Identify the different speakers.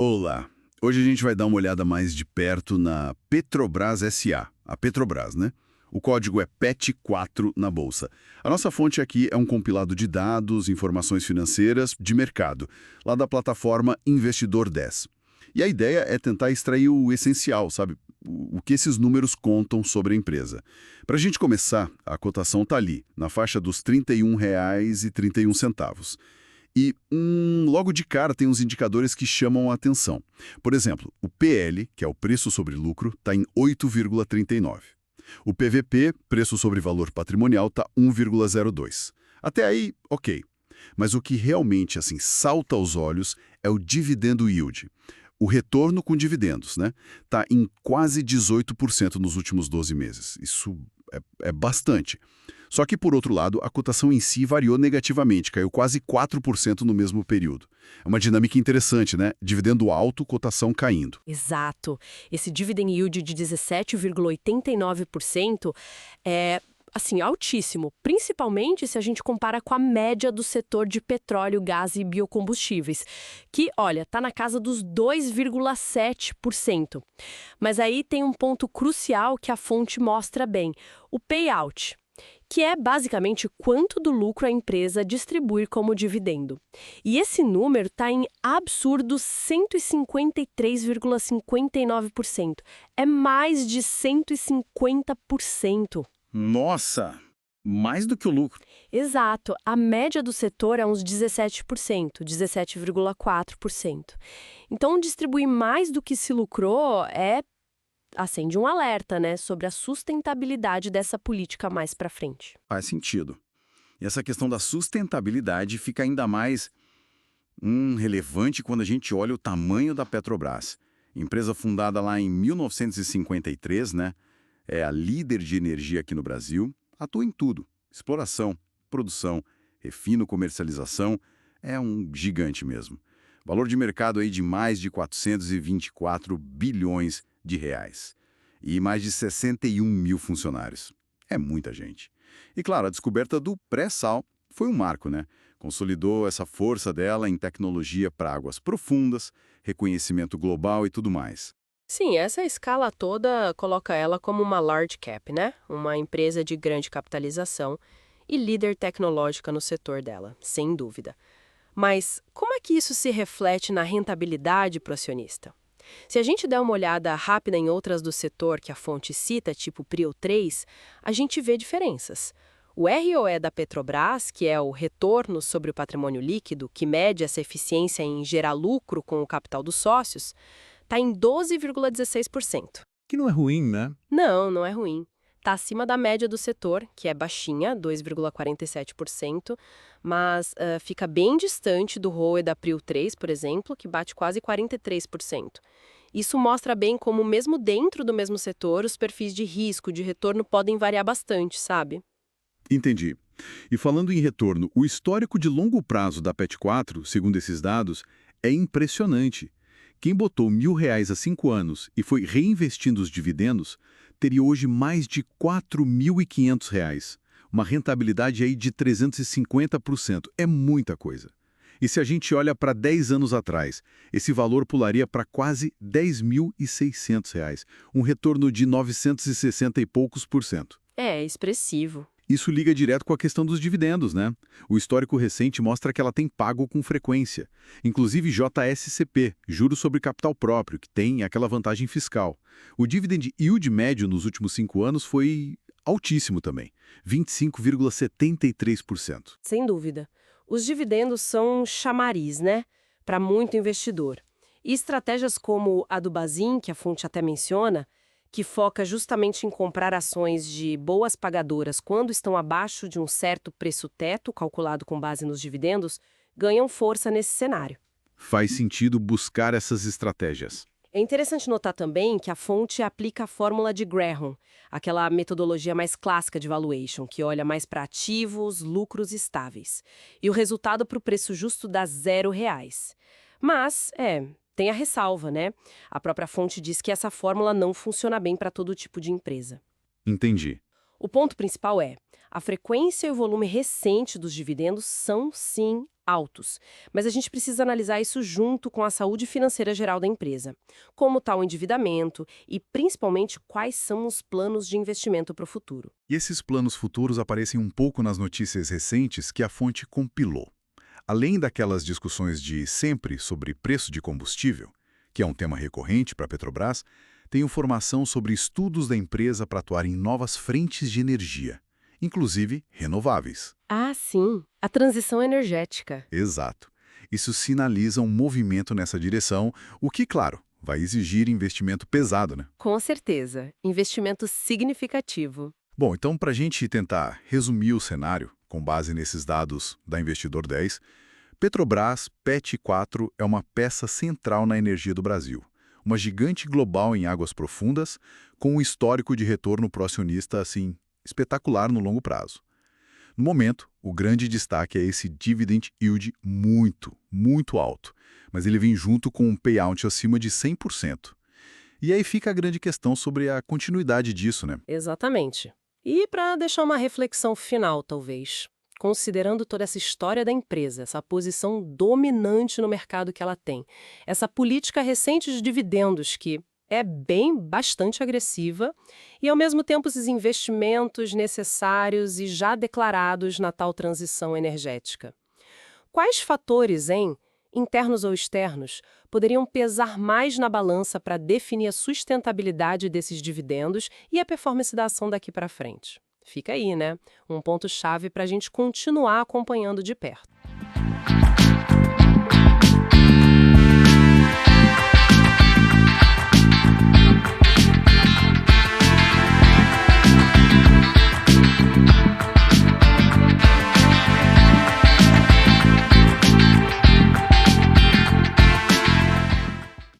Speaker 1: Olá! Hoje a gente vai dar uma olhada mais de perto na Petrobras SA, a Petrobras, né? O código é PET4 na bolsa. A nossa fonte aqui é um compilado de dados, informações financeiras de mercado, lá da plataforma Investidor 10. E a ideia é tentar extrair o essencial, sabe? O que esses números contam sobre a empresa. Para a gente começar, a cotação está ali, na faixa dos R$ 31,31. Logo de cara tem uns indicadores que chamam a atenção. Por exemplo, o PL, que é o preço sobre lucro, está em 8,39. O PVP, preço sobre valor patrimonial, está 1,02. Até aí, ok. Mas o que realmente salta aos olhos é o dividendo yield. O retorno com dividendos, né? Está em quase 18% nos últimos 12 meses. Isso é bastante. Só que, por outro lado, a cotação em si variou negativamente, caiu quase 4% no mesmo período. É uma dinâmica interessante, né? Dividendo alto, cotação caindo.
Speaker 2: Exato. Esse dividend yield de 17,89% é, altíssimo, principalmente se a gente compara com a média do setor de petróleo, gás e biocombustíveis, que, olha, está na casa dos 2,7%. Mas aí tem um ponto crucial que a fonte mostra bem, o payout, que é basicamente quanto do lucro a empresa distribuir como dividendo. E esse número está em absurdos 153,59%. É mais de 150%.
Speaker 3: Nossa, mais do que o lucro.
Speaker 2: Exato. A média do setor é uns 17%, 17,4%. Então, distribuir mais do que se lucrou acende um alerta, né, sobre a sustentabilidade dessa política mais para frente.
Speaker 3: Faz sentido. E essa questão da sustentabilidade fica ainda mais relevante quando a gente olha o tamanho da Petrobras. Empresa fundada lá em 1953, né? É a líder de energia aqui no Brasil, atua em tudo. Exploração, produção, refino, comercialização, é um gigante mesmo. Valor de mercado aí de mais de 424 bilhões de reais. E mais de 61 mil funcionários. É muita gente. E claro, a descoberta do pré-sal foi um marco, né? Consolidou essa força dela em tecnologia para águas profundas, reconhecimento global e tudo mais.
Speaker 2: Sim, essa escala toda coloca ela como uma large cap, né? Uma empresa de grande capitalização e líder tecnológica no setor dela, sem dúvida. Mas como é que isso se reflete na rentabilidade para o acionista? Se a gente der uma olhada rápida em outras do setor que a fonte cita, tipo Prio 3, a gente vê diferenças. O ROE da Petrobras, que é o retorno sobre o patrimônio líquido, que mede essa eficiência em gerar lucro com o capital dos sócios, está em 12,16%.
Speaker 4: Que não é ruim, né?
Speaker 2: Não, não é ruim. Está acima da média do setor, que é baixinha, 2,47%, mas fica bem distante do ROE da Prio 3, por exemplo, que bate quase 43%. Isso mostra bem como, mesmo dentro do mesmo setor, os perfis de risco, de retorno podem variar bastante, sabe?
Speaker 1: Entendi. E falando em retorno, o histórico de longo prazo da PET4, segundo esses dados, é impressionante. Quem botou R$ 1.000 há 5 anos e foi reinvestindo os dividendos, teria hoje mais de R$ 4.500. Uma rentabilidade aí de 350%. É muita coisa. E se a gente olha para 10 anos atrás, esse valor pularia para quase R$ 10.600. Um retorno de 960 e poucos por cento.
Speaker 2: É expressivo.
Speaker 1: Isso liga direto com a questão dos dividendos, né? O histórico recente mostra que ela tem pago com frequência. Inclusive JSCP, juros sobre capital próprio, que tem aquela vantagem fiscal. O dividend yield médio nos últimos 5 anos foi altíssimo também, 25,73%.
Speaker 2: Sem dúvida. Os dividendos são um chamariz, né? Para muito investidor. E estratégias como a do Bazin, que a fonte até menciona, que foca justamente em comprar ações de boas pagadoras quando estão abaixo de um certo preço-teto, calculado com base nos dividendos, ganham força nesse cenário.
Speaker 1: Faz sentido buscar essas estratégias.
Speaker 2: É interessante notar também que a fonte aplica a fórmula de Graham, aquela metodologia mais clássica de valuation, que olha mais para ativos, lucros estáveis. E o resultado para o preço justo dá R$ 0. Mas, tem a ressalva, né? A própria fonte diz que essa fórmula não funciona bem para todo tipo de empresa.
Speaker 1: Entendi.
Speaker 2: O ponto principal a frequência e o volume recente dos dividendos são, sim, altos, mas a gente precisa analisar isso junto com a saúde financeira geral da empresa. Como está o endividamento e, principalmente, quais são os planos de investimento para o futuro.
Speaker 1: E esses planos futuros aparecem um pouco nas notícias recentes que a fonte compilou. Além daquelas discussões de sempre sobre preço de combustível, que é um tema recorrente para a Petrobras, tem informação sobre estudos da empresa para atuar em novas frentes de energia, inclusive renováveis.
Speaker 2: Ah, sim, a transição energética.
Speaker 1: Exato. Isso sinaliza um movimento nessa direção, o que, claro, vai exigir investimento pesado, né?
Speaker 2: Com certeza, investimento significativo.
Speaker 1: Bom, então, para a gente tentar resumir o cenário, com base nesses dados da Investidor 10, Petrobras PET 4 é uma peça central na energia do Brasil. Uma gigante global em águas profundas, com um histórico de retorno pro acionista, assim, espetacular no longo prazo. No momento, o grande destaque é esse dividend yield muito, muito alto, mas ele vem junto com um payout acima de 100%. E aí fica a grande questão sobre a continuidade disso, né?
Speaker 2: Exatamente. E para deixar uma reflexão final, talvez, considerando toda essa história da empresa, essa posição dominante no mercado que ela tem, essa política recente de dividendos que é bastante agressiva, e ao mesmo tempo esses investimentos necessários e já declarados na tal transição energética. Quais fatores, internos ou externos, poderiam pesar mais na balança para definir a sustentabilidade desses dividendos e a performance da ação daqui para frente? Fica aí, né? Um ponto-chave para a gente continuar acompanhando de perto.